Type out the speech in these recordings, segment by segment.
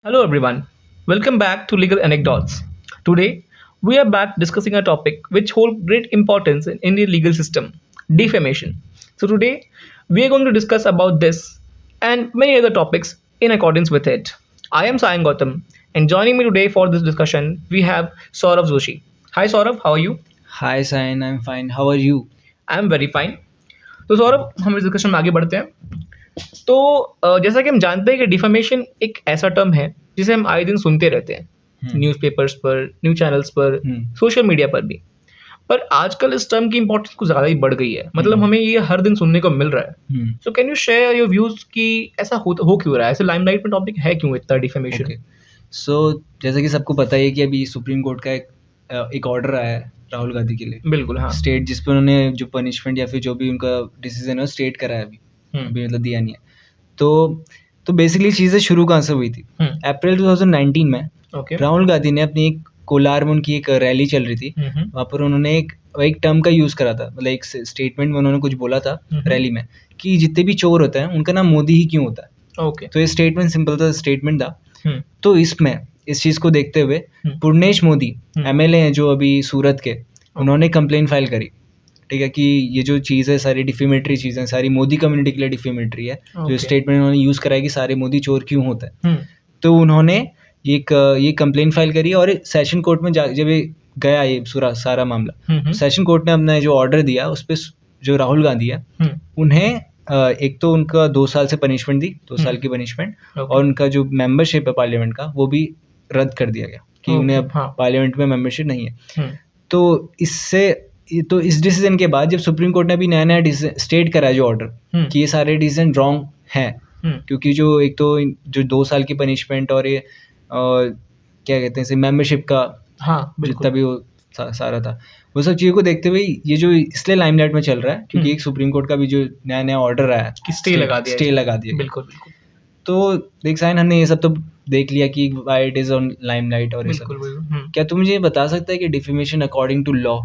Hello, everyone. Welcome back to Legal Anecdotes. Today, we are back discussing a topic which holds great importance in Indian legal system: defamation. So today, we are going to discuss about this and many other topics in accordance with it. I am Sayan Gautam, and joining me today for this discussion, we have Saurav Joshi. Hi, Saurav. How are you? Hi, Sain. I'm fine. How are you? I am very fine. तो सौरभ, हम इस discussion में आगे बढ़ते हैं. तो जैसा कि हम जानते हैं कि डिफेमेशन एक ऐसा टर्म है जिसे हम आए दिन सुनते रहते हैं, न्यूज़पेपर्स पर, न्यूज़ चैनल्स पर, सोशल मीडिया पर भी. पर आजकल इस टर्म की इंपॉर्टेंस कुछ ज़्यादा ही बढ़ गई है. मतलब हमें ये हर दिन सुनने को मिल रहा है. So can you share your views कि ऐसा हो क्यों रहा है, ऐसे लाइमलाइट में टॉपिक है क्यों इतना डिफेमेशन? सो जैसा कि सबको पता ही है कि अभी सुप्रीम कोर्ट का एक ऑर्डर आया है राहुल गांधी के लिए. बिल्कुल, हाँ. स्टेट जिस पे उन्होंने जो पनिशमेंट या फिर जो भी उनका डिसीजन है स्टेट करा है अभी मतलब दिया नहीं है. तो बेसिकली चीज़ें शुरू कहाँ से हुई थी? अप्रैल 2019 में राहुल गांधी ने अपनी एक कोलार में उनकी एक रैली चल रही थी. वहाँ पर उन्होंने एक टर्म का यूज़ करा था, मतलब एक स्टेटमेंट में उन्होंने कुछ बोला था रैली में कि जितने भी चोर होते हैं उनका नाम मोदी ही क्यों होता है. ओके. तो ये स्टेटमेंट सिंपल था, स्टेटमेंट था. तो इसमें इस चीज़ को देखते हुए पूर्णेश मोदी एमएलए हैं जो अभी सूरत के, उन्होंने कंप्लेन फाइल करी. ठीक है कि ये जो चीज़ है सारी डिफेमेटरी चीज़ें, सारी मोदी कम्युनिटी के लिए डिफेमेटरी है. जो स्टेटमेंट उन्होंने यूज़ करा है कि सारे मोदी चोर क्यों होते हैं. तो उन्होंने ये कंप्लेन फाइल करी और सेशन कोर्ट में जब ये गया ये सारा मामला, सेशन कोर्ट ने अपना जो ऑर्डर दिया उस पर जो राहुल गांधी है उन्हें एक तो उनका 2 साल से पनिशमेंट दी, 2 साल की पनिशमेंट, और उनका जो मेंबरशिप है पार्लियामेंट का वो भी रद्द कर दिया गया कि उन्हें अब पार्लियामेंट में मेंबरशिप नहीं है. तो इस डिसीजन के बाद जब सुप्रीम कोर्ट ने अभी नया स्टेट करा जो ऑर्डर कि ये सारे डिसीजन रॉन्ग हैं, क्योंकि जो एक तो जो 2 साल की पनिशमेंट और ये क्या कहते हैं मेंबरशिप का जितना भी वो सारा था, वो सब चीज़ों को देखते हुए ये जो इसलिए लाइमलाइट में चल रहा है क्योंकि एक सुप्रीम कोर्ट का भी जो नया ऑर्डर आया कि स्टे लगा दिया. बिल्कुल. तो देख साइन, हमने ये सब तो देख लिया कि why it is on limelight और ये सब. क्या तुम मुझे बता सकता है कि defamation according to law,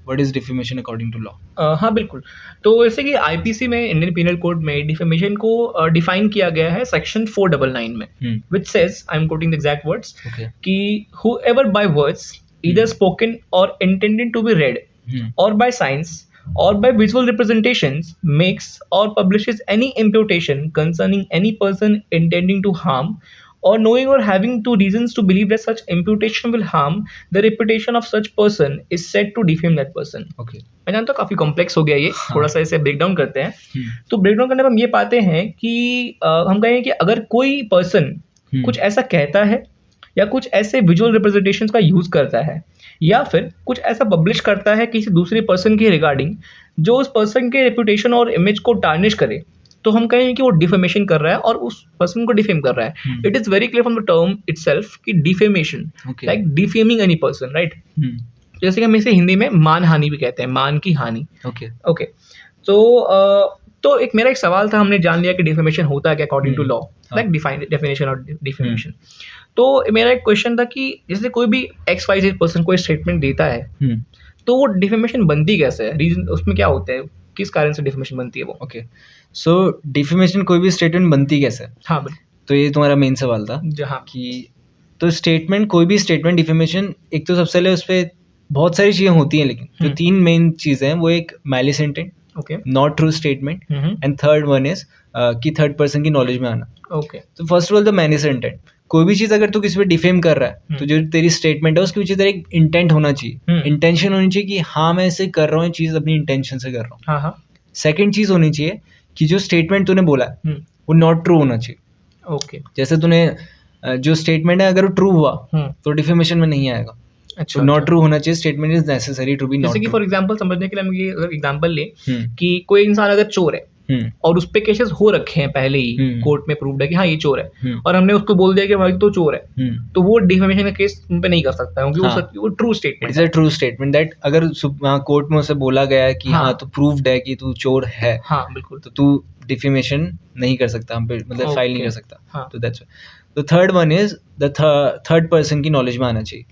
what is defamation according to law? हाँ, बिल्कुल. तो जैसे कि आईपीसी में, इंडियन पीनल कोड में डिफेमेशन को डिफाइन किया गया है सेक्शन 499 में, which says, I am quoting the exact words, कि whoever by words either spoken or intended to be read or by signs or by visual representations makes or publishes any imputation concerning any person intending to harm or knowing or having two reasons to believe that such imputation will harm the reputation of such person is said to defame that person. मैं जानता हूँ काफ़ी complex हो गया ये, थोड़ा सा इसे ब्रेक डाउन करते हैं. तो ब्रेक डाउन करने में हम ये पाते हैं कि हम कहें कि अगर कोई पर्सन कुछ ऐसा कहता है या कुछ ऐसे विजुअल रिप्रेजेंटेशंस का यूज़ करता है या फिर कुछ ऐसा पब्लिश करता है किसी दूसरे पर्सन के रिगार्डिंग जो उस पर्सन के रेपुटेशन और इमेज को टार्निश करे, तो हम कहें कि वो डिफेमेशन कर रहा है और उस पर्सन को डिफेम कर रहा है. It is very clear from the term itself कि defamation like defaming any person, right? जैसे कि हम इसे हिंदी में मानहानि भी कहते हैं, मान की हानि. ओके. तो मेरा एक सवाल था, हमने जान लिया कि डिफेमेशन होता है क्या according to law, like definition और डिफेमेशन. तो मेरा एक क्वेश्चन था कि जैसे कोई भी XYZ पर्सन कोई स्टेटमेंट देता है तो वो डिफेमेशन बनती कैसे है, रीजन उसमें क्या होता है, किस कारण से डिफेमेशन बनती है वो? सो डिफेमेशन कोई भी स्टेटमेंट बनती कैसे? हाँ, बिल्कुल. तो ये तुम्हारा मेन सवाल था जहाँ कि तो स्टेटमेंट, कोई भी स्टेटमेंट डिफेमेशन, एक तो सबसे पहले उस पर बहुत सारी चीज़ें होती हैं, लेकिन जो 3 मेन चीज़ें हैं वो एक malice intent, not true statement, and third one is कि थर्ड पर्सन की नॉलेज में आना. तो first of all the malice intent. कोई भी चीज़ अगर तू किसी पे डिफेम कर रहा है तो जो तेरी स्टेटमेंट है उसके पीछे तेरा एक इंटेंट होना चाहिए, इंटेंशन होनी चाहिए कि हाँ मैं इसे कर रहा हूँ, चीज़ अपनी इंटेंशन से कर रहा हूँ. सेकेंड चीज़ होनी चाहिए कि जो स्टेटमेंट तूने बोला है वो नॉट ट्रू होना चाहिए. जैसे तूने जो स्टेटमेंट है अगर वो ट्रू हुआ तो डिफेमेशन में नहीं आएगा. तो नॉट ट्रू होना चाहिए, statement is necessary to be not. जैसे कि फॉर एग्जांपल समझने के लिए हम ये अगर एग्जांपल ले कि कोई इंसान अगर चोर है और उस पे केसेस हो रखे हैं पहले ही, कोर्ट में प्रूव्ड है कि हाँ ये चोर है, और हमने उसको बोल दिया कि भाई तो चोर है, तो वो डिफेमेशन का केस उन पे नहीं कर सकता है क्योंकि वो ट्रू स्टेटमेंट है. ट्रू स्टेटमेंट दैट अगर कोर्ट में उसे बोला गया है कि हाँ तो प्रूव्ड है कि तू चोर है, हाँ बिल्कुल, तो तू डिफेमेशन नहीं कर सकता, हम पे मतलब फाइल नहीं कर सकता. तो दैट्स तो third one is the third person की नॉलेज में आना चाहिए.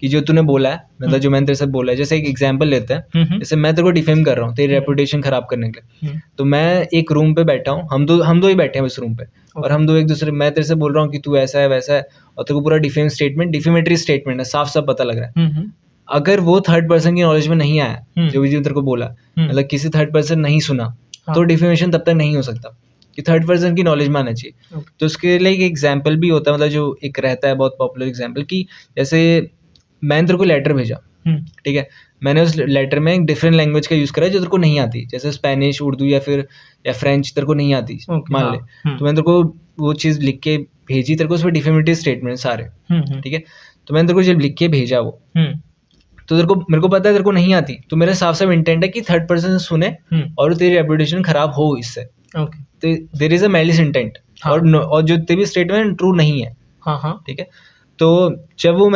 कि जो तूने बोला है, मतलब जो मैंने तेरे से बोला है, जैसे एक एग्जांपल लेते हैं, जैसे मैं तेरे को डिफेम कर रहा हूँ तेरी रेपुटेशन खराब करने के लिए, तो मैं एक रूम पे बैठा हूँ, हम दो ही बैठे हैं उस रूम पे, और हम दो एक दूसरे, मैं तेरे से बोल रहा हूँ कि तू ऐसा है वैसा है, और तेरे को पूरा डिफेमेटरी स्टेटमेंट है, साफ साफ पता लग रहा है। अगर वो थर्ड पर्सन की नॉलेज में नहीं आया, जो भी तेरे को बोला, मतलब किसी थर्ड पर्सन नहीं सुना, तो डिफेमेशन तब तक नहीं हो सकता कि थर्ड पर्सन की नॉलेज में आना चाहिए। तो उसके लिए एक एग्जाम्पल भी होता है, मतलब जो एक रहता है बहुत पॉपुलर एग्जाम्पल, कि जैसे मैंने तेरे को लेटर भेजा, ठीक है, मैंने उस लेटर में एक डिफरेंट लैंग्वेज का यूज़ करा जो तेरे को नहीं आती, जैसे स्पेनिश, उर्दू या फ्रेंच तेरे को नहीं आती, मान ले, तो मैंने तेरे को वो चीज़ लिख के भेजी, तेरे को उसमें डिफेमेटरी स्टेटमेंट सारे, ठीक है, तो मैंने तेरे को जब लिख के भेजा वो, तो मेरे को पता है तेरे को नहीं आती, तो मेरा साफ साफ इंटेंट है कि थर्ड पर्सन सुने और तेरी रेपुटेशन खराब हो इससे, तो there is a malice intent, और जो तेरी स्टेटमेंट ट्रू नहीं है, ठीक है। तो जब वो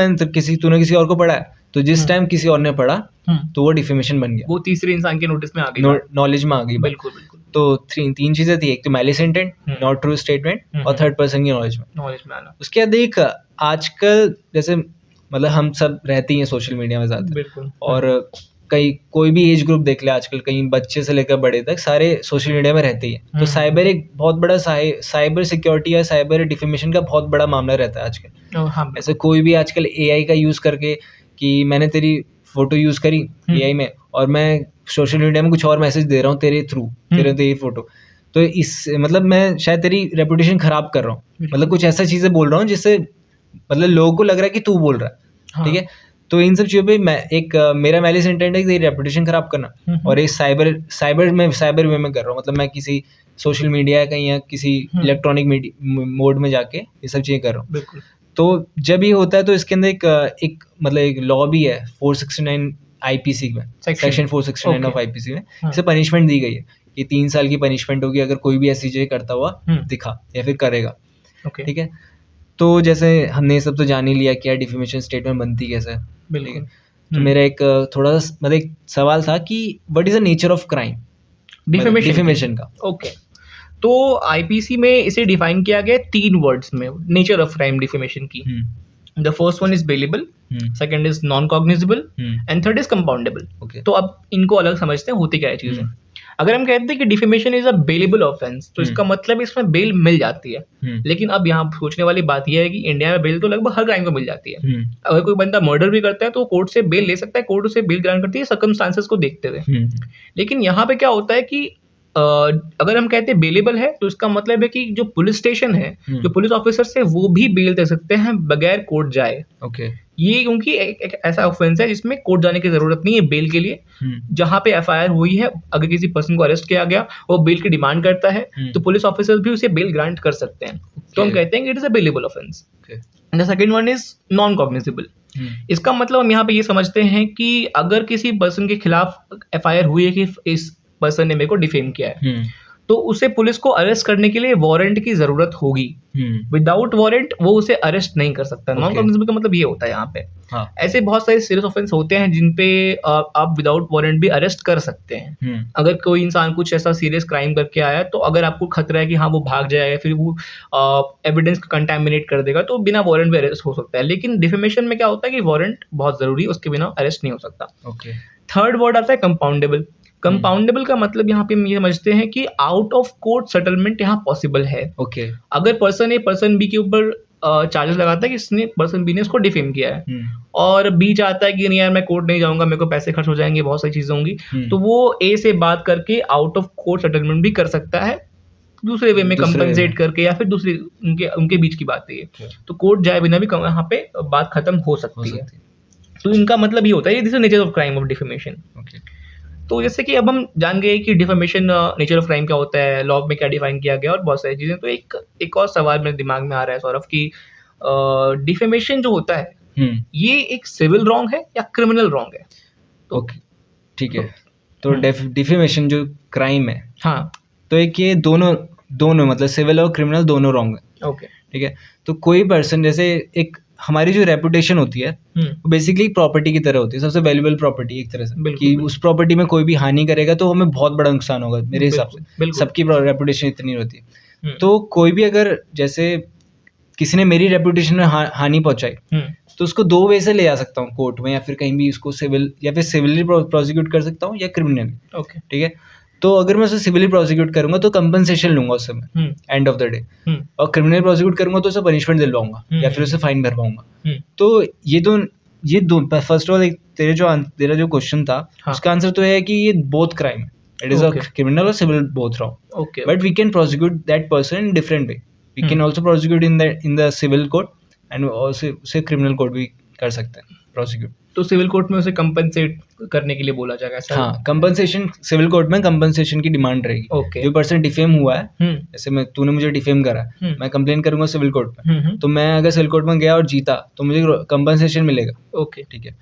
तूने किसी और को पढ़ा है, तो जिस टाइम किसी और ने पढ़ा, तो वो डिफेमेशन बन गया, वो तीसरे इंसान के नोटिस में आ गई, नॉलेज में आ गई। बिल्कुल। तो तीन चीजें थी, एक तो malice intent, not true statement, और थर्ड पर्सन की नॉलेज में आना। उसके बाद एक आजकल जैसे मतलब हम सब रहते ही हैं सोशल मीडिया में ज़्यादा, और कोई भी एज ग्रुप देख ले आजकल, कहीं बच्चे से लेकर बड़े तक सारे सोशल मीडिया में रहते ही हैं। तो साइबर एक बहुत बड़ा साइबर सिक्योरिटी या साइबर डिफेमेशन का बहुत बड़ा मामला रहता है आजकल। ऐसे कोई भी आजकल AI का यूज़ करके, कि मैंने तेरी फोटो यूज़ करी AI में, और मैं सोशल मीडिया में कुछ और मैसेज दे रहा हूँ तेरे थ्रू, तेरी फोटो, तो इस मतलब मैं शायद तेरी रेपुटेशन खराब कर रहा हूँ, मतलब कुछ ऐसा चीज़ें बोल रहा हूँ जिससे मतलब लोगों को लग रहा है कि तू बोल रहा है, ठीक है। तो इन सब चीज़ों पे मैं मेरा मैलिस इंटेंट है कि तेरी रेपुटेशन खराब करना, और ये साइबर वे में कर रहा हूँ, मतलब मैं किसी सोशल मीडिया कहीं या किसी इलेक्ट्रॉनिक मोड में जाके ये सब चीज़ें कर रहा हूँ। तो जब ये होता है तो इसके अंदर एक मतलब एक लॉ भी है 469 IPC में, सेक्शन 469 ऑफ IPC में इसे पनिशमेंट दी गई है कि 3 साल की पनिशमेंट होगी अगर कोई भी ऐसी चीज़ें करता हुआ दिखा या फिर करेगा, ठीक है। तो जैसे हमने सब तो जान ही लिया क्या डिफेमेशन स्टेटमेंट बनती कैसे है, ठीक है। तो मेरा एक थोड़ा सा मतलब एक सवाल था कि what is the nature of crime defamation का। ओके, तो IPC में इसे डिफाइन किया गया 3 वर्ड्स में, नेचर ऑफ क्राइम डिफेमेशन की। The first one is bailable, second is non cognizable, and third is compoundable. तो अब इनको अलग समझते हैं होती क्या है चीजें। अगर हम कहते हैं कि defamation is a bailable offence, तो इसका मतलब इसमें बेल मिल जाती है। लेकिन अब यहाँ सोचने वाली बात यह है कि इंडिया में बेल तो लगभग हर क्राइम को मिल जाती है। अगर कोई बंदा मर्डर भी करता है तो कोर्ट से बेल ले सकता है, कोर्ट उसे बेल ग्रांट करती है सर्कमस्टांसेस को देखते हुए। लेकिन यहाँ पे क्या होता है कि अगर हम कहते हैं बेलेबल है, तो इसका मतलब है कि जो पुलिस स्टेशन है, जो पुलिस ऑफिसर्स है, वो भी बेल दे सकते हैं बगैर कोर्ट जाए। ये क्योंकि एक ऐसा ऑफेंस है जिसमें कोर्ट जाने की जरूरत नहीं है बेल के लिए। जहां पे FIR हुई है, अगर किसी पर्सन को अरेस्ट किया गया, वो बेल की डिमांड करता है, तो पुलिस ऑफिसर्स भी उसे बेल ग्रांट कर सकते हैं। तो हम कहते हैं कि it is a bailable offence. The second one is non cognizable. इसका मतलब हम यहाँ पे ये समझते हैं कि अगर किसी पर्सन के खिलाफ FIR हुई है कि इस पर्सन ने मेरे को डिफेम किया है, तो उसे पुलिस को अरेस्ट करने के लिए वारंट की जरूरत होगी। विदाउट वारंट वो उसे अरेस्ट नहीं कर सकता। नॉन कॉग्निजेबल का मतलब ये होता है यहाँ पे। ऐसे बहुत सारे सीरियस ऑफेंस होते हैं जिन पे आप विदाउट वारंट भी अरेस्ट कर सकते हैं। अगर कोई इंसान कुछ ऐसा सीरियस क्राइम करके आया, तो अगर आपको खतरा है कि हाँ वो भाग जाएगा, फिर वो एविडेंस कंटामिनेट कर देगा, तो बिना वारंट भी अरेस्ट हो सकता है। लेकिन डिफेमेशन में क्या होता है कि वारंट बहुत जरूरी है, उसके बिना अरेस्ट नहीं हो सकता। थर्ड वर्ड आता है कंपाउंडेबल। कंपाउंडेबल का मतलब यहाँ पे हम ये समझते हैं कि आउट ऑफ कोर्ट सेटलमेंट यहाँ पॉसिबल है। अगर पर्सन A पर्सन B के ऊपर चार्जेस लगाता है कि इसने पर्सन B ने इसको डिफेम किया है, और B चाहता है कि नहीं यार मैं कोर्ट नहीं जाऊंगा, मेरे को पैसे खर्च हो जाएंगे, बहुत सारी चीजें होंगी, तो वो A से बात करके आउट ऑफ कोर्ट सेटलमेंट भी कर सकता है, दूसरे वे में कंपनसेट करके, या फिर दूसरी उनके बीच की बात है ये। तो कोर्ट जाए बिना भी यहाँ पे बात खत्म हो सकती है। तो इनका मतलब ये होता है, this is nature of crime of defamation. तो जैसे कि अब हम जान गए कि डिफेमेशन नेचर ऑफ क्राइम क्या होता है, लॉ में क्या डिफाइन किया गया, और बहुत सारी चीजें। तो एक और सवाल मेरे दिमाग में आ रहा है सौरभ की, डिफेमेशन जो होता है ये एक सिविल रॉन्ग है या क्रिमिनल रॉन्ग है? तो ठीक है, तो डिफेमेशन जो क्राइम है, हाँ, तो एक ये दोनों मतलब सिविल और क्रिमिनल दोनों रॉन्ग है। ठीक है, तो कोई पर्सन जैसे एक हमारी जो रेपुटेशन होती है वो बेसिकली प्रॉपर्टी की तरह होती है, सबसे वैल्यूएबल प्रॉपर्टी एक तरह से, कि उस प्रॉपर्टी में कोई भी हानि करेगा तो हमें बहुत बड़ा नुकसान होगा मेरे हिसाब से। सबकी रेपुटेशन इतनी होती है। तो कोई भी अगर जैसे किसी ने मेरी रेपुटेशन में हानि पहुंचाई तो उसको दो वे से ले जा सकता हूँ कोर्ट में, या फिर कहीं भी उसको सिविल या फिर सिविली प्रोसिक्यूट कर सकता हूँ या क्रिमिनली। ओके, ठीक है, तो अगर मैं उसे सिविली प्रोसिक्यूट करूंगा तो कंपनसेशन लूंगा उससे मैं एंड ऑफ द डे, और क्रिमिनल प्रोसिक्यूट करूंगा तो उसे पनिशमेंट दिलवाऊंगा या फिर उसे फाइन भरवाऊंगा। तो ये दो फर्स्ट ऑफ ऑल तेरा जो क्वेश्चन था उसका आंसर तो है कि ये बोथ क्राइम है, इट इज अ क्रिमिनल और civil both wrong. Okay, but we can prosecute that person in different way, we can also prosecute in the civil court and उसे क्रिमिनल कोर्ट भी कर सकते हैं प्रोसिक्यूट। तो civil court में उसे compensate करने के लिए बोला जाएगा ऐसा? हाँ, कंपनसेशन सिविल कोर्ट में कंपनसेशन की डिमांड रहेगी। ओके, जो पर्सन डिफेम हुआ है, जैसे तूने मुझे डिफेम करा, मैं कंप्लेन करूंगा सिविल कोर्ट में, तो मैं अगर सिविल कोर्ट में गया और जीता तो मुझे कंपनसेशन मिलेगा। ओके, ठीक है,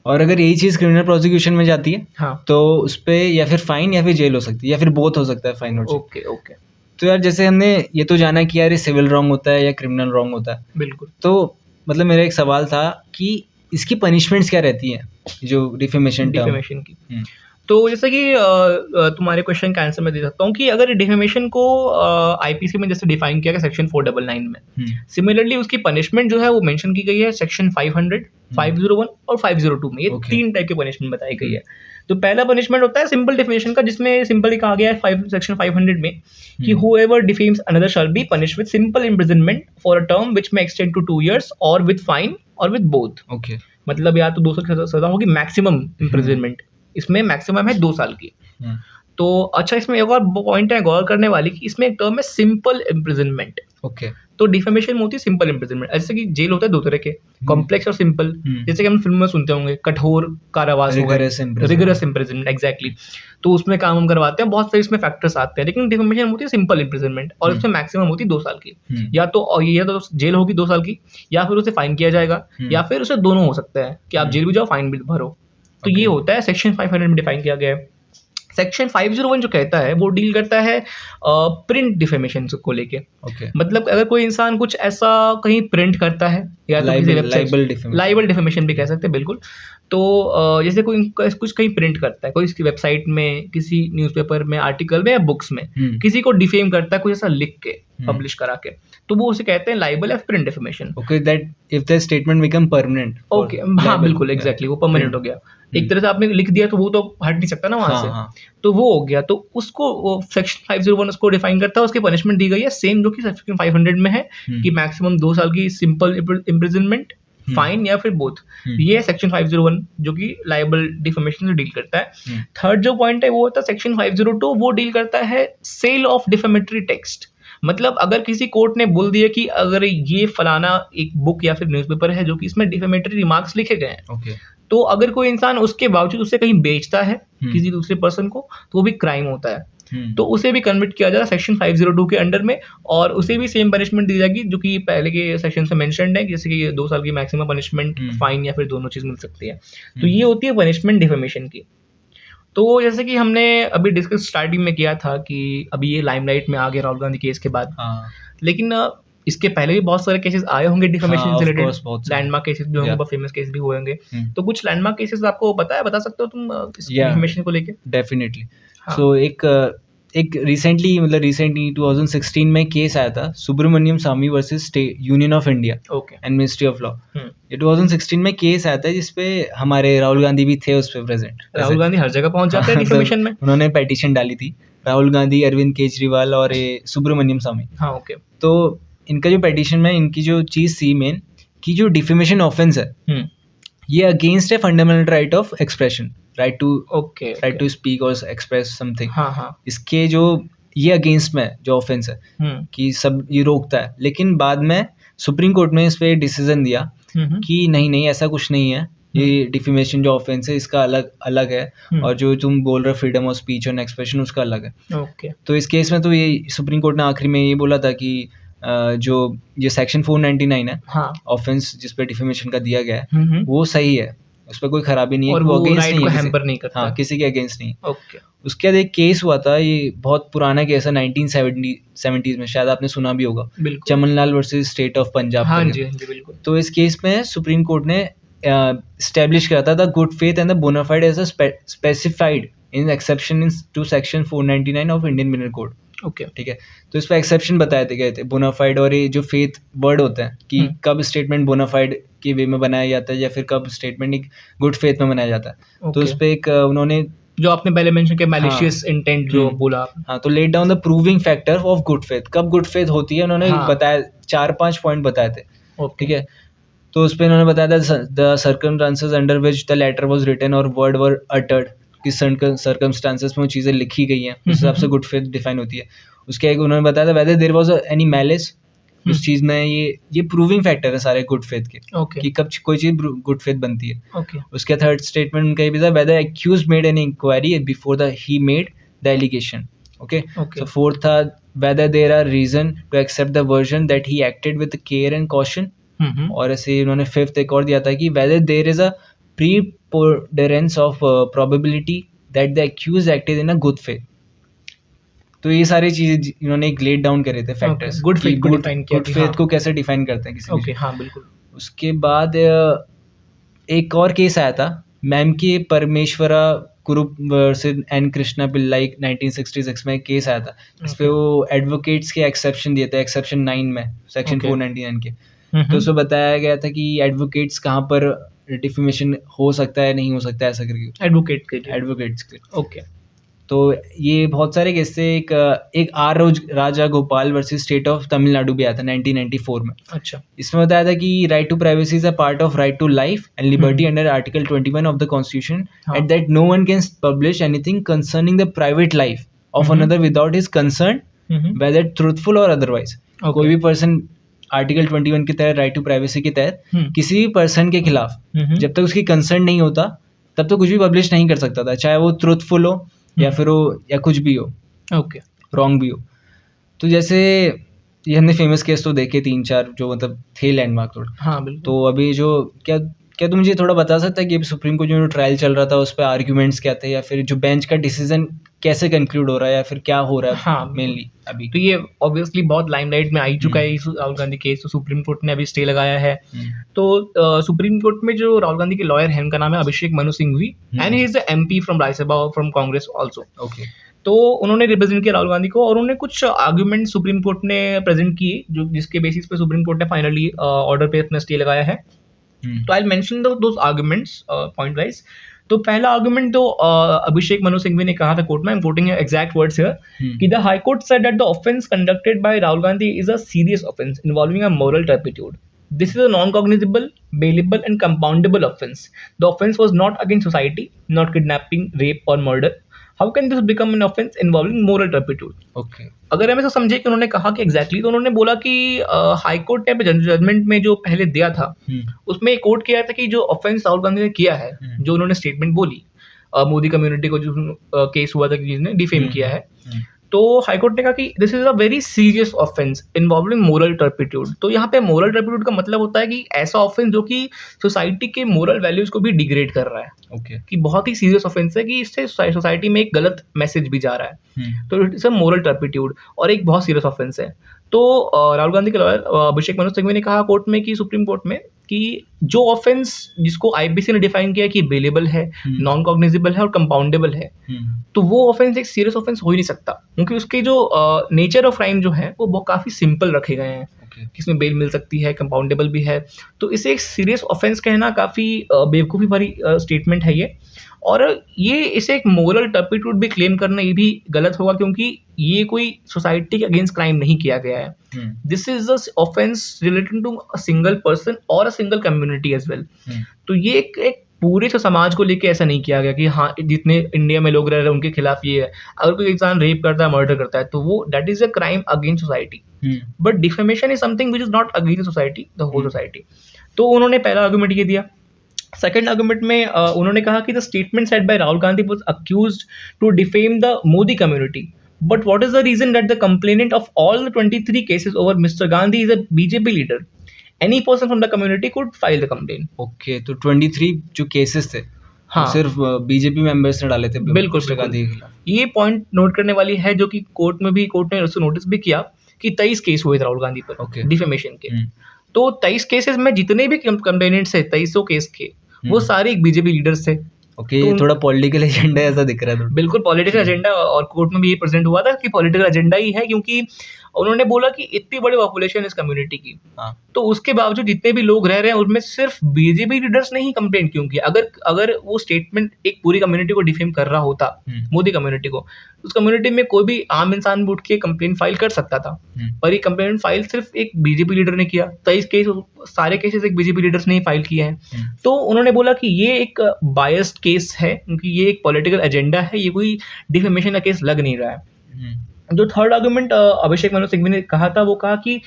और अगर यही चीज क्रिमिनल प्रोसिक्यूशन में जाती है तो उस पे या फिर फाइन या फिर जेल हो सकती है या फिर बोथ हो सकता है, फाइन और जेल। Okay, okay. तो यार जैसे हमने ये तो जाना कि यार ये सिविल रॉन्ग होता है या क्रिमिनल रॉन्ग होता है, बिल्कुल। तो मतलब मेरा एक सवाल था कि इसकी पनिशमेंट्स क्या रहती हैं जो डिफेमेशन की। तो जैसे कि तुम्हारे क्वेश्चन का आंसर मैं दे सकता हूँ कि अगर डिफेमेशन को आईपीसी में जैसे डिफाइन किया गया सेक्शन 499 में, सिमिलरली उसकी पनिशमेंट जो है वो मेंशन की गई है सेक्शन 500, 501 और 502 में। ये तीन टाइप की पनिशमेंट बताई गई है। तो पहला पनिशमेंट होता है सिंपल डिफेमेशन का, जिसमें सिंपली कहा गया है सेक्शन 500 में कि whoever defames another shall be punished with simple imprisonment for a term which may extend to 2 years or with fine or with both। Okay, मतलब या तो 2 साल की सजा होगी मैक्सिमम इम्प्रिजनमेंट, इसमें मैक्सिमम है 2 साल की। तो अच्छा, इसमें एक और पॉइंट है गौर करने वाली कि इसमें एक टर्म है सिंपल इम्प्रिजनमेंट। ओके, तो डिफेमेशन में होती है सिंपल इम्प्रिजनमेंट। जैसे कि जेल होता है 2 तरह के, कॉम्प्लेक्स और सिंपल। जैसे कि हम फिल्म में सुनते होंगे कठोर कारावास होगा, रिगरस इम्प्रिजनमेंट, एग्जैक्टली। तो उसमें काम हम करवाते हैं, बहुत सारे इसमें फैक्टर्स आते हैं। लेकिन डिफेमेशन होती है सिंपल इम्प्रिजनमेंट और इसमें मैक्सिमम होती है 2 साल की। या तो जेल होगी 2 साल की, या फिर उसे फाइन किया जाएगा, या फिर उसे दोनों हो सकता है कि आप जेल भी जाओ फाइन भी भरो। तो ये होता है सेक्शन 500 में डिफाइन किया गया है। सेक्शन 501 जो कहता है वो डील करता है प्रिंट डिफेमेशन को लेके। मतलब अगर कोई इंसान कुछ ऐसा कहीं प्रिंट करता है या तो किसी वेबसाइट, लाइबल डिफेमेशन भी कह सकते हैं, बिल्कुल। तो जैसे कोई कुछ कहीं प्रिंट करता है, कोई इसकी वेबसाइट में, किसी न्यूज़पेपर में, आर्टिकल में या बुक्स में किसी को डिफेम करता है, कुछ ऐसा लिख के पब्लिश करा के, तो वो उसे कहते हैं लाइबल या print defamation. Okay, that if the statement become permanent. Okay, हाँ बिल्कुल, एग्जैक्टली, वो परमानेंट हो गया। एक तरह से आपने लिख दिया तो वो तो हट नहीं सकता ना वहां से। तो वो हो गया, तो उसको सेक्शन 501 उसको डिफाइन करता है। उसकी पनिशमेंट दी गई है सेम जो कि सेक्शन 500 में है कि मैक्सिमम 2 साल की सिंपल इम्प्रिजनमेंट, फाइन या फिर बोथ। ये है सेक्शन 501 जो कि लायबल डिफेमेशन से डील करता है। थर्ड जो पॉइंट है वो होता है सेक्शन 502, वो डील करता है सेल ऑफ डिफेमेटरी टेक्स्ट। मतलब अगर किसी कोर्ट ने बोल दिया कि अगर ये फलाना एक बुक या फिर न्यूज़पेपर है जो कि इसमें डिफेमेटरी रिमार्क्स लिखे गए हैं, तो अगर कोई इंसान उसके बावजूद उससे कहीं बेचता है किसी दूसरे पर्सन को, तो वो भी क्राइम होता है। तो उसे भी कन्विक्ट किया जाएगा सेक्शन 502 के अंडर में, और उसे भी सेम पनिशमेंट दी जाएगी जो कि पहले के सेक्शन में मेंशन्ड है, जैसे कि 2 साल की मैक्सिमम पनिशमेंट, फाइन या फिर दोनों चीज मिल सकती है। तो ये होती है पनिशमेंट डिफेमेशन की। तो जैसे कि हमने अभी डिस्कस स्टार्टिंग में किया था कि अभी ये लाइमलाइट में आ गया राहुल गांधी केस के बाद, लेकिन इसके पहले भी बहुत सारे केसेस आए होंगे डिफेमेशन से रिलेटेड, लैंडमार्क केसेस भी होंगे, बहुत फेमस केस भी हुए होंगे। तो कुछ लैंडमार्क केसेस आपको पता है, बता सकते हो तुम डिफेमेशन को लेके? डेफिनेटली। सो एक रिसेंटली 2016 में केस आया था, Subramanian Swamy versus Union of India and Ministry of Law. ये 2016 में केस आया था जिसपे हमारे राहुल गांधी भी थे उस पे प्रेजेंट। राहुल गांधी हर जगह पहुंच जाते हैं डिफेमेशन में। उन्होंने पिटीशन डाली थी, राहुल गांधी, अरविंद केजरीवाल और सुब्रमण्यम स्वामी। हाँ, ओके। तो इनका जो पिटीशन में इनकी जो चीज थी मेन, की जो डिफेमेशन ऑफेंस है ये अगेंस्ट है fundamental right of expression, right to speak और एक्सप्रेस समथिंग। इसके जो ये अगेंस्ट में जो ऑफेंस है कि सब ये रोकता है। लेकिन बाद में सुप्रीम कोर्ट ने इस पे डिसीजन दिया कि नहीं ऐसा कुछ नहीं है, ये डिफेमेशन जो ऑफेंस है इसका अलग है, और जो तुम बोल रहे हो freedom of speech and expression उसका अलग है। तो इस केस में तो ये सुप्रीम कोर्ट ने आखिरी में ये बोला था कि जो ये सेक्शन 499 है ऑफेंस जिस पे डिफेमेशन का दिया गया है वो सही है, उस पर कोई खराबी नहीं है, और वो अगेंस्ट नहीं है, हाँ, किसी के अगेंस्ट नहीं। उसके बाद एक केस हुआ था, ये बहुत पुराना केस है, 1970s में, शायद आपने सुना भी होगा, Chamanlal versus state of Punjab. हाँ जी, बिल्कुल। तो इस केस में सुप्रीम कोर्ट ने एस्टेब्लिश किया था the good faith and the bona fide as a specified in exception to section 499 of Indian penal code. Okay. ठीक है, तो इस पे एक्सेप्शन बताए थे गए थे, बोनाफाइड और ये जो फेथ वर्ड होता है कि कब स्टेटमेंट बोनाफाइड के वे में बनाया जाता है या फिर कब स्टेटमेंट एक गुड फेथ में बनाया जाता है। तो उस पे एक उन्होंने जो आपने पहले मेंशन किया मैलिशियस इंटेंट जो बोला, हाँ, तो let down the proving factor of good faith, कब गुड फेथ होती है उन्होंने बताया, 4-5 पॉइंट बताए थे। ठीक है, तो उस पे इन्होंने बताया था the circumstances under which the letter was written और वर्ड वर अटर्ड, किस सर्कमस्टांसेस में वो चीज़ें लिखी गई हैं, उस हिसाब से गुड फेथ डिफाइन होती है। उसके एक उन्होंने बताया था whether there was any malice, उस चीज़ में ये प्रूविंग फैक्टर है सारे गुड फेथ के, कि कब कोई चीज़ गुड फेथ बनती है। उसके थर्ड स्टेटमेंट उनका ये भी था whether accused made an inquiry before the he made the allegation. Okay, so fourth था whether there are reason to accept the version that he acted with care and caution. और ऐसे उन्होंने fifth एक और दिया था कि whether there is a preponderance of probability that the accused acted in a good faith. तो ये सारी चीजें इन्होंने एक लेट डाउन करे थे फैक्टर्स, गुड फेथ को डिफाइन किया, गुड फेथ को कैसे डिफाइन करते हैं किसी भी। हाँ बिल्कुल। उसके बाद एक और केस आया था मैम के परमेश्वरा कुरुप वर्सेस एन कृष्णा पिल्लाई 1966 में एक केस आया था, इस पे वो एडवोकेट्स के एक्सेप्शन दिए थे, एक्सेप्शन 9 में सेक्शन 499 के। तो उसमें बताया गया था कि एडवोकेट्स कहाँ पर डिफेमेशन हो सकता है, नहीं हो सकता है, ऐसा करके एडवोकेट्स के। ओके, तो ये बहुत सारे केस थे। एक R Raja Gopal versus state of Tamil Nadu भी आया था 1994 में। अच्छा, इसमें बताया था कि right to privacy is a part of right to life and liberty under article 21 of the constitution at that no one can publish anything concerning the private life of another without his concern whether truthful और otherwise. कोई भी person article 21 के तहत right to privacy के तहत किसी भी person के खिलाफ जब तक उसकी कंसर्न नहीं होता तब तक कुछ भी पब्लिश नहीं कर सकता था, चाहे वो ट्रूथफुल हो या फिर वो या कुछ भी हो, ओके, रॉन्ग भी हो। तो जैसे ये हमने फेमस केस तो देखे 3-4 जो मतलब थे लैंडमार्क थोड़ा। हाँ बिल्कुल। तो अभी जो क्या तुम मुझे थोड़ा बता सकता है कि सुप्रीम कोर्ट जो ट्रायल चल रहा था उस पर आर्ग्यूमेंट्स क्या थे, या फिर जो बेंच का डिसीजन कैसे कंक्लूड हो रहा है, या फिर क्या हो रहा है? हाँ, मेनली अभी तो ये ऑब्वियसली बहुत लाइमलाइट में आ ही चुका है राहुल गांधी केस, तो सुप्रीम कोर्ट ने अभी स्टे लगाया है। तो सुप्रीम कोर्ट में जो राहुल गांधी के लॉयर हैं उनका नाम है Abhishek Manu Singhvi and he is the MP from Rajya Sabha from Congress also. Okay, तो उन्होंने रिप्रेजेंट किया राहुल गांधी को और उन्होंने कुछ आर्ग्यूमेंट सुप्रीम कोर्ट ने प्रेजेंट किए जो जिसके बेसिस पे सुप्रीम कोर्ट ने फाइनली ऑर्डर पे अपना स्टे लगाया है। तो I mention those arguments point wise. तो पहला आर्गुमेंट तो अभिषेक मनु सिंघवी ने कहा था कोर्ट में, I am quoting exact words here, कि the high court said that the offence conducted by Rahul Gandhi is a serious offence involving a moral turpitude. This is a non-cognizable, bailable and compoundable offense. The offense was not against society, not kidnapping, rape or murder. How can this become an offense involving moral turpitude? Okay. अगर हम ऐसा समझे कि उन्होंने कहा कि exactly, तो उन्होंने बोला कि हाई कोर्ट ने जजमेंट में जो पहले दिया था उसमें कोर्ट किया था कि जो ऑफेंस राहुल गांधी ने किया है, जो उन्होंने स्टेटमेंट बोली मोदी कम्युनिटी को जो केस हुआ था कि जिसने डिफेम किया है, तो हाईकोर्ट ने कहा कि this is a very serious offence involving moral turpitude. तो यहाँ पे मोरल टर्पिट्यूड का मतलब होता है कि ऐसा ऑफेंस जो कि सोसाइटी के मोरल वैल्यूज को भी डिग्रेड कर रहा है. Okay. कि बहुत ही सीरियस ऑफेंस है कि इससे सोसाइटी में एक गलत मैसेज भी जा रहा है. तो इट्स अ मोरल टर्पिट्यूड और एक बहुत सीरियस ऑफेंस है. तो राहुल गांधी के लॉयर अभिषेक मनु सिंघवी ने कहा कोर्ट में कि सुप्रीम कोर्ट में कि जो ऑफेंस जिसको आईपीसी ने डिफाइन किया कि बेलेबल है, नॉन कॉग्निजेबल है और कंपाउंडेबल है, तो वो ऑफेंस एक सीरियस ऑफेंस हो ही नहीं सकता, क्योंकि उसके जो नेचर ऑफ क्राइम जो है वो काफ़ी सिंपल रखे गए हैं. किसमें बेल मिल सकती है, कंपाउंडेबल भी है. तो इसे एक सीरियस ऑफेंस कहना काफ़ी बेवकूफ़ी भरी स्टेटमेंट है ये. और ये इसे एक मोरल टर्पिट्यूड भी क्लेम करना ये भी गलत होगा, क्योंकि ये कोई सोसाइटी के अगेंस्ट क्राइम नहीं किया गया है. This is a offence related to a single person और a single community as well. तो ये एक पूरे समाज को लेके ऐसा नहीं किया गया कि हाँ जितने इंडिया में लोग रह रहे हैं उनके खिलाफ ये है. अगर कोई इंसान रेप करता है, मर्डर करता है, तो वो that is a crime against society. But defamation is something which is not against society, the whole society. तो उन्होंने पहला आर्गुमेंट ये दिया. सेकेंड आर्गुमेंट में उन्होंने कहा कि the statement said by Rahul Gandhi was accused to defame the Modi community. But what is the reason that the complainant of all the 23 cases over Mr. Gandhi is a BJP leader? Any person from the community could file the complaint. Okay, तो 23 जो cases थे, हाँ, सिर्फ BJP members ने डाले थे. बिल्कुल गांधी के खिलाफ. ये पॉइंट नोट करने वाली है, जो कि कोर्ट में भी कोर्ट ने नोटिस भी किया कि 23 केस हुए थे राहुल गांधी पर डिफेमेशन के. तो 23 केसेस में जितने भी कंप्लेनेंट्स है 2300 केस के, वो सारे एक बीजेपी लीडर्स थे. ओके, ये थोड़ा पॉलिटिकल एजेंडा ऐसा दिख रहा है थोड़ा। बिल्कुल पॉलिटिकल एजेंडा, और कोर्ट में भी ये प्रेजेंट हुआ था कि पॉलिटिकल एजेंडा ही है, क्योंकि उन्होंने बोला कि इतनी बड़ी पॉपुलेशन इस कम्युनिटी की, हाँ, तो उसके बावजूद जितने भी लोग रह रहे हैं उनमें सिर्फ बीजेपी लीडर्स ने ही कंप्लेंट क्यों की? अगर वो स्टेटमेंट एक पूरी कम्युनिटी को डिफेम कर रहा होता, मोदी कम्युनिटी को, उस कम्युनिटी में कोई भी आम इंसान उठ के कंप्लेंट फाइल कर सकता था, पर ये कंप्लेंट फाइल सिर्फ एक बीजेपी लीडर ने किया। 23 केस, सारे केसेस एक बीजेपी लीडर्स ने ही फाइल किए हैं। तो उन्होंने बोला कि ये एक बायस्ड केस है, क्योंकि ये एक पॉलिटिकल एजेंडा है, ये कोई डिफेमेशन का केस लग नहीं रहा है। जो थर्ड आर्गुमेंट अभिषेक मनु सिंघवी ने कहा था, वो कहा कि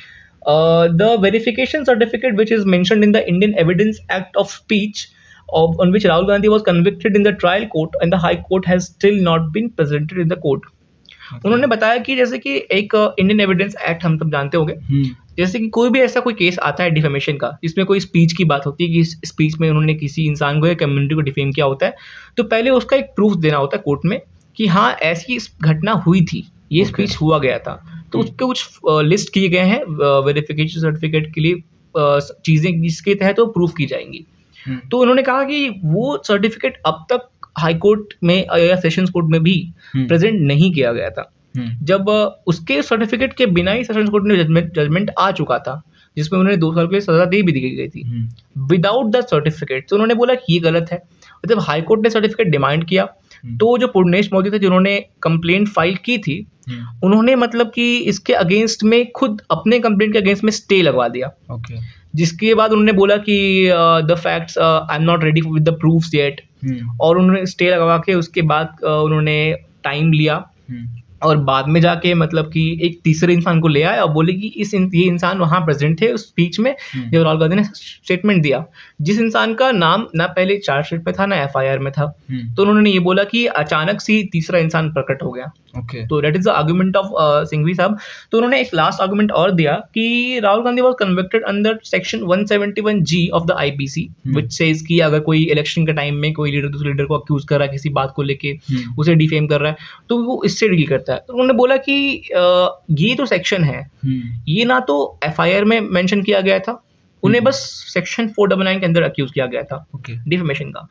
the verification certificate which is mentioned in the Indian Evidence Act of Speech on which Rahul Gandhi was convicted in the trial court and the High Court has still not been presented in the court. उन्होंने बताया कि जैसे कि एक Indian evidence act हम सब जानते होंगे, जैसे कि कोई भी ऐसा कोई केस आता है डिफेमेशन का, जिसमें कोई स्पीच की बात होती है कि इस स्पीच में उन्होंने किसी इंसान को या कम्युनिटी को डिफेम किया होता है, तो पहले उसका एक प्रूफ देना होता है कोर्ट में कि हाँ ऐसी घटना हुई थी, ये स्पीच हुआ गया था। तो उसके कुछ लिस्ट किए गए हैं वेरिफिकेशन सर्टिफिकेट के लिए चीज़ें जिसके तहत वो प्रूफ की जाएंगी। तो उन्होंने कहा कि वो सर्टिफिकेट अब तक हाई कोर्ट में या सेशंस कोर्ट में भी प्रेजेंट नहीं किया गया था। जब उसके सर्टिफिकेट के बिना ही सेशंस कोर्ट में जजमेंट आ चुका था, जिसमें उन्होंने 2 साल की सजा दे भी दी गई थी विदाउट द सर्टिफिकेट। तो उन्होंने बोला कि ये गलत है। जब हाई कोर्ट ने सर्टिफिकेट डिमांड किया, तो जो पूर्णेश मोदी थे जिन्होंने कंप्लेंट फाइल की थी, उन्होंने मतलब कि इसके अगेंस्ट में खुद अपने कंप्लेंट के अगेंस्ट में स्टे लगवा दिया। जिसके बाद उन्होंने बोला कि the facts I am not ready with the proofs yet, और उन्होंने स्टे लगवा के उसके बाद उन्होंने टाइम लिया और बाद में जाके मतलब कि एक तीसरे इंसान को ले आए और बोले कि ये इंसान वहाँ प्रेजेंट थे उस स्पीच में जब राहुल गांधी ने स्टेटमेंट दिया, जिस इंसान का नाम ना पहले चार्जशीट में था ना एफआईआर में था। तो उन्होंने ये बोला कि अचानक से तीसरा इंसान प्रकट हो गया। तो that is the argument of Singhvi साहब। तो उन्होंने एक लास्ट आर्गुमेंट और दिया कि Rahul Gandhi was convicted under section 171G of the IPC which says कि अगर कोई इलेक्शन के टाइम में कोई लीडर दूसरे लीडर को अक्यूज कर रहा है किसी बात को लेके, उसे डिफेम कर रहा है, तो वो इससे डील करता है। तो उन्होंने बोला कि ये जो सेक्शन है ये ना तो एफआईआर में मेंशन किया गया था, उन्हें बस सेक्शन 499 के अंदर अक्यूज किया गया था डिफेमेशन का,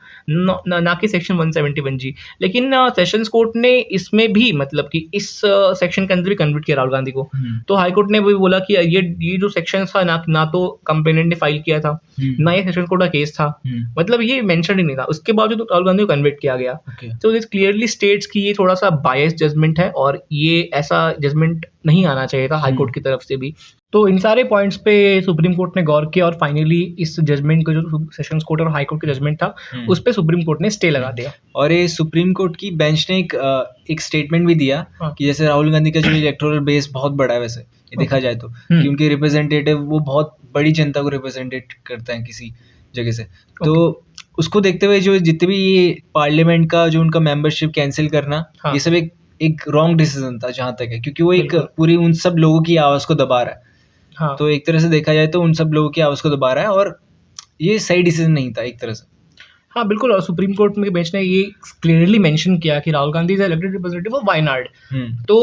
ना कि सेक्शन 171G। लेकिन सेशंस कोर्ट ने इसमें भी मतलब कि इस सेक्शन के अंदर भी कन्विक्ट किया राहुल गांधी को। तो हाई कोर्ट ने भी बोला कि ये जो सेक्शन था ना तो कंप्लेनेंट ने फाइल किया था, ना ये सेशन कोर्ट का केस था, मतलब ये मेंशन ही नहीं था। उसके बावजूद तो राहुल गांधी को कन्विक्ट किया गया। तो दिस क्लियरली स्टेट्स कि ये थोड़ा सा बायस्ड जजमेंट है और ये ऐसा जजमेंट नहीं आना चाहिए था हाई कोर्ट की तरफ से भी। तो इन सारे पॉइंट्स पे सुप्रीम कोर्ट ने गौर किया और फाइनली इस जजमेंट को जो सेशंस कोर्ट और हाई कोर्ट का जजमेंट था उस पे सुप्रीम कोर्ट ने स्टे लगा दिया। और ये सुप्रीम कोर्ट की बेंच ने एक स्टेटमेंट भी दिया कि जैसे राहुल गांधी का जो इलेक्टोरल बेस बहुत बड़ा है, वैसे ये देखा जाए तो कि उनके रिप्रेजेंटेटिव वो बहुत बड़ी जनता को रिप्रेजेंटेट करते हैं किसी जगह से। तो उसको देखते हुए जो जितने भी ये पार्लियामेंट का जो उनका मेंबरशिप कैंसिल करना, ये सब एक रॉन्ग डिसीजन था जहाँ तक है, क्योंकि वो एक पूरी उन सब लोगों की आवाज़ को दबा रहा है। तो एक तरह से देखा जाए तो उन सब लोगों की आवाज़ को दबा रहा है और ये सही डिसीजन नहीं था एक तरह से। हाँ बिल्कुल, और सुप्रीम कोर्ट में बेंच ने ये क्लियरली मेंशन किया कि Rahul Gandhi is elected representative of Wayanad. तो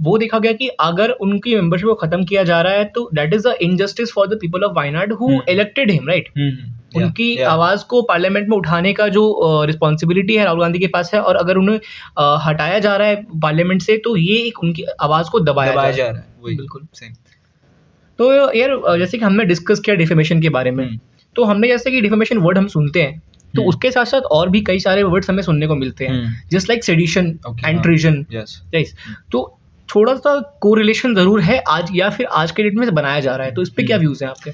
वो देखा गया कि अगर उनकी मेंबरशिप को खत्म किया जा रहा है तो that is the injustice for the people of Wayanad who elected him, right. उनकी आवाज को पार्लियामेंट में उठाने का जो रिस्पॉन्सिबिलिटी है राहुल गांधी के पास है, और अगर उन्हें हटाया जा रहा है पार्लियामेंट से तो ये एक उनकी आवाज को दबाया जा रहा है। बिल्कुल सही। तो यार जैसे कि हमने डिस्कस किया डिफेमेशन के बारे में, तो हमने जैसे कि डिफेमेशन वर्ड हम सुनते हैं तो उसके साथ साथ और भी कई सारे वर्ड्स हमें सुनने को मिलते हैं, just like sedition and treason. तो थोड़ा सा कोरिलेशन जरूर है आज या फिर आज के डेट में बनाया जा रहा है, तो इस पे क्या व्यूज हैं आपके?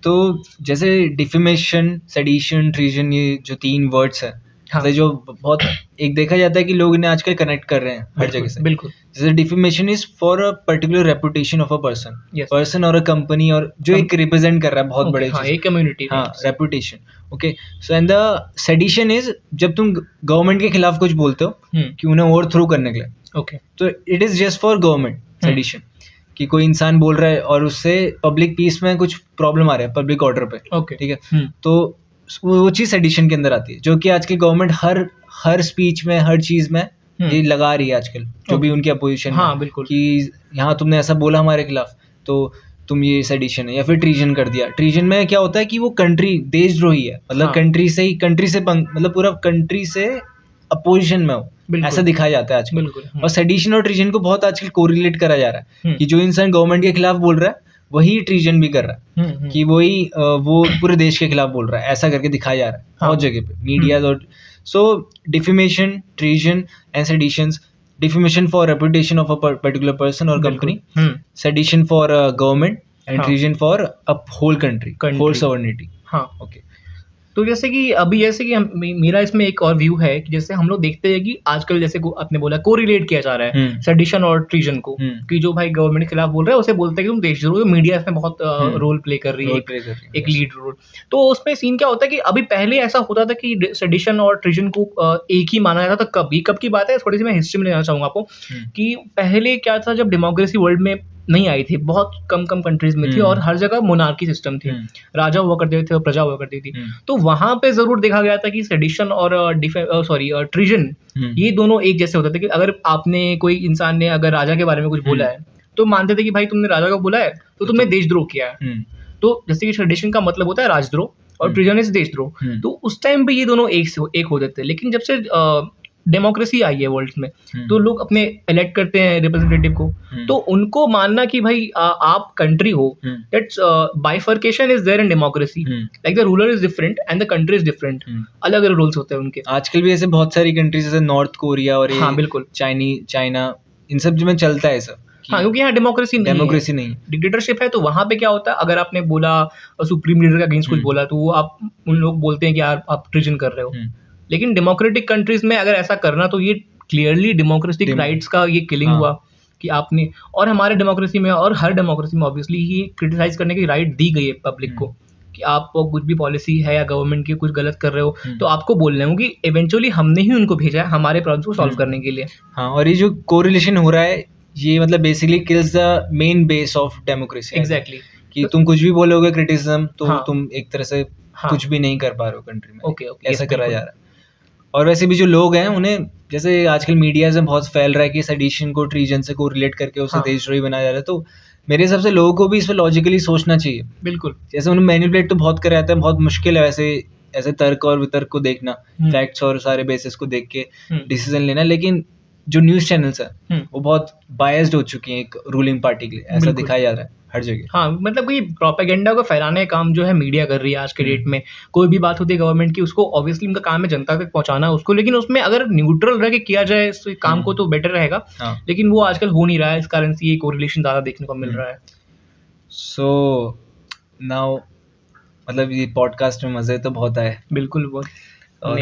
तो जैसे डिफेमेशन, सेडिशन, ट्रीजन, ये जो 3 वर्ड्स हैं, हाँ। जो बहुत एक देखा जाता है कि लोग इन्हें आजकल कनेक्ट कर रहे हैं हर जगह से। बिल्कुल। जैसे defamation is for a particular reputation of a person और अ कंपनी, और जो एक रिप्रेजेंट कर रहा है बहुत बड़े एक कम्युनिटी, हाँ, reputation. Okay, so and the sedition is जब तुम गवर्नमेंट के खिलाफ कुछ बोलते हो कि उन्हें ओवरथ्रो करने के लिए। ओके, तो it is just for government sedition, कि कोई इंसान बोल रहा है और उससे पब्लिक पीस में कुछ प्रॉब्लम आ रहा है, पब्लिक ऑर्डर पे। ओके, ठीक है। तो वो चीज़ सेडिशन के अंदर आती है, जो कि आजकल गवर्नमेंट हर स्पीच में, हर चीज़ में ये लगा रही है आजकल, जो भी उनकी अपोजिशन। हाँ, बिल्कुल, कि यहाँ तुमने ऐसा बोला हमारे खिलाफ, तो तुम ये सेडिशन है, या फिर ट्रीजन कर दिया। ट्रीजन में क्या होता है कि वो कंट्री देशद्रोही है, मतलब हाँ। कंट्री से मतलब पूरा कंट्री से अपोजिशन में हो, बिल्कुल। ऐसा दिखाया जाता है आजकल। बिल्कुल। और सेडिशन और ट्रीजन को बहुत आजकल कोरिलेट करा जा रहा है कि जो इंसान गवर्नमेंट के खिलाफ बोल रहा है वही ट्रीजन भी कर रहा है, कि वही वो पूरे देश के खिलाफ बोल रहा है, ऐसा करके दिखाया जा रहा है बहुत जगह पे मीडिया। और so defamation, treason and seditions: defamation for reputation of a particular person or company, sedition for government, and treason for a whole country, whole sovereignty. हाँ, okay. तो जैसे कि अभी जैसे कि मेरा इसमें एक और व्यू है कि जैसे हम लोग देखते हैं कि आजकल जैसे आपने बोला कोरिलेट किया जा रहा है सेडिशन और ट्रीजन को, कि जो भाई गवर्नमेंट के खिलाफ बोल रहा है उसे बोलते हैं कि तुम देशद्रोही हो। मीडिया इसमें बहुत रोल प्ले कर रही है, एक लीड रोल। तो उसमें सीन क्या होता है कि अभी पहले ऐसा होता था कि सेडिशन और ट्रीजन को एक ही माना जाता था। कब की बात है, थोड़ी सी मैं हिस्ट्री में लेना चाहूंगा आपको कि पहले क्या था, जब डेमोक्रेसी वर्ल्ड में नहीं आई थी, बहुत कम कंट्रीज में थी और हर जगह मोनार्की सिस्टम थी, राजा हुआ करते थे और प्रजा हुआ करती थी। तो वहां पे जरूर देखा गया था कि सेडिशन और ट्रीजन ये दोनों एक जैसे होते थे कि अगर आपने कोई इंसान ने अगर राजा के बारे में कुछ बोला है तो मानते थे कि भाई तुमने राजा को बोला है तो तुमने देशद्रोह किया है। तो जैसे कि सेडिशन का मतलब होता है राजद्रोह और ट्रीजन इज देशद्रोह। तो उस टाइम पे ये दोनों एक होते थे। लेकिन जब से डेमोक्रेसी आई है वर्ल्ड में, तो लोग अपने इलेक्ट करते हैं रिप्रेजेंटेटिव को, तो उनको मानना कि भाई आप कंट्री हो, that's bifurcation is there in democracy, like the ruler is different and the country is different, अलग अलग रूल्स होते हैं उनके। आजकल भी ऐसे बहुत सारी कंट्रीज जैसे नॉर्थ कोरिया और हाँ बिल्कुल चाइना, इन सब में चलता है सब। हाँ, क्योंकि यहाँ डेमोक्रेसी नहीं, डिक्टेटरशिप है। तो वहां पे क्या होता है, अगर आपने बोला सुप्रीम लीडर के अगेंस्ट कुछ बोला तो वो आप उन लोग बोलते हैं कि यार आप ट्रीजन कर रहे हो। लेकिन डेमोक्रेटिक कंट्रीज में अगर ऐसा करना तो ये क्लियरली डेमोक्रेटिक राइट्स का ये किलिंग हुआ कि आपने, और हमारे डेमोक्रेसी में और हर डेमोक्रेसी में ऑब्वियसली ये क्रिटिसाइज करने की राइट दी गई है पब्लिक को कि आप कुछ भी पॉलिसी है या गवर्नमेंट की कुछ गलत कर रहे हो तो आपको बोलना है कि इवेंचुअली हमने ही उनको भेजा है हमारे प्रॉब्लम्स को सॉल्व करने के लिए। हाँ, और ये जो कोरिलेशन हो रहा है ये मतलब basically kills the main base of democracy. Exactly, कि तुम कुछ भी बोलोगे क्रिटिसिज्म तो तुम एक तरह से कुछ भी नहीं कर पा रहे हो कंट्री में। ओके, ऐसा करा जा रहा है। और वैसे भी जो लोग हैं उन्हें, जैसे आजकल मीडिया से बहुत फैल रहा है कि सेडिशन को ट्रीजन से कोरिलेट करके उसे देशद्रोही बनाया जा रहा है, तो मेरे हिसाब से लोगों को भी इस पर लॉजिकली सोचना चाहिए। बिल्कुल, जैसे उन्हें मैनिपुलेट तो बहुत कराया जाता है, बहुत मुश्किल है वैसे ऐसे तर्क और वितर्क को देखना, फैक्ट्स और सारे बेसिस को देख के डिसीजन लेना। लेकिन जो न्यूज़ चैनल्स है वो बहुत बायस्ड हो चुकी हैं एक रूलिंग पार्टी के लिए, ऐसा दिखाया जा रहा है हर जगह। हाँ, मतलब कि प्रोपेगेंडा को फैलाने का काम जो है मीडिया कर रही है आज के डेट में। कोई भी बात होती है गवर्नमेंट की, उसको ऑब्वियसली उनका काम है जनता तक पहुंचाना उसको, लेकिन उसमें अगर न्यूट्रल रह के किया जाए इस काम को तो बेटर रहेगा। लेकिन वो आजकल हो नहीं रहा है, इस कारण से ये कोरिलेशन ज़्यादा देखने को मिल रहा है। सो नाउ मतलब ये पॉडकास्ट में मज़े तो बहुत आए। बिल्कुल, बहुत। और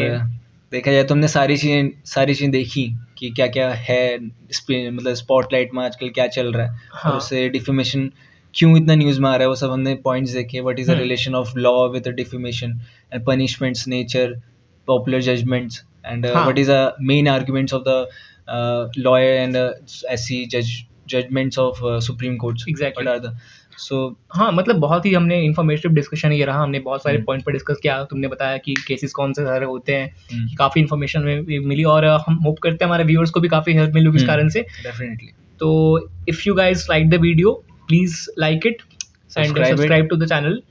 देखा जाए तो हमने सारी चीज़ें देखी कि क्या क्या है, मतलब स्पॉटलाइट में आजकल क्या चल रहा है और उससे डिफेमेशन क्यों इतना न्यूज़ में आ रहा है, वो सब हमने पॉइंट्स देखे। What is the relation of law with defamation and punishments, nature, popular judgements, and what is the main arguments of the lawyer and ऐसी judgements of supreme courts. Exactly. What are the हाँ, मतलब बहुत ही हमने informative discussion ये रहा। हमने बहुत सारे पॉइंट पर डिस्कस किया। तुमने बताया कि केसेस कौन से सारे होते हैं, काफ़ी इन्फॉर्मेशन में मिली और हम होप करते हैं हमारे व्यूअर्स को भी काफ़ी हेल्प मिली इस कारण से। डेफिनेटली। तो if you guys like the video, please like it and subscribe to the channel.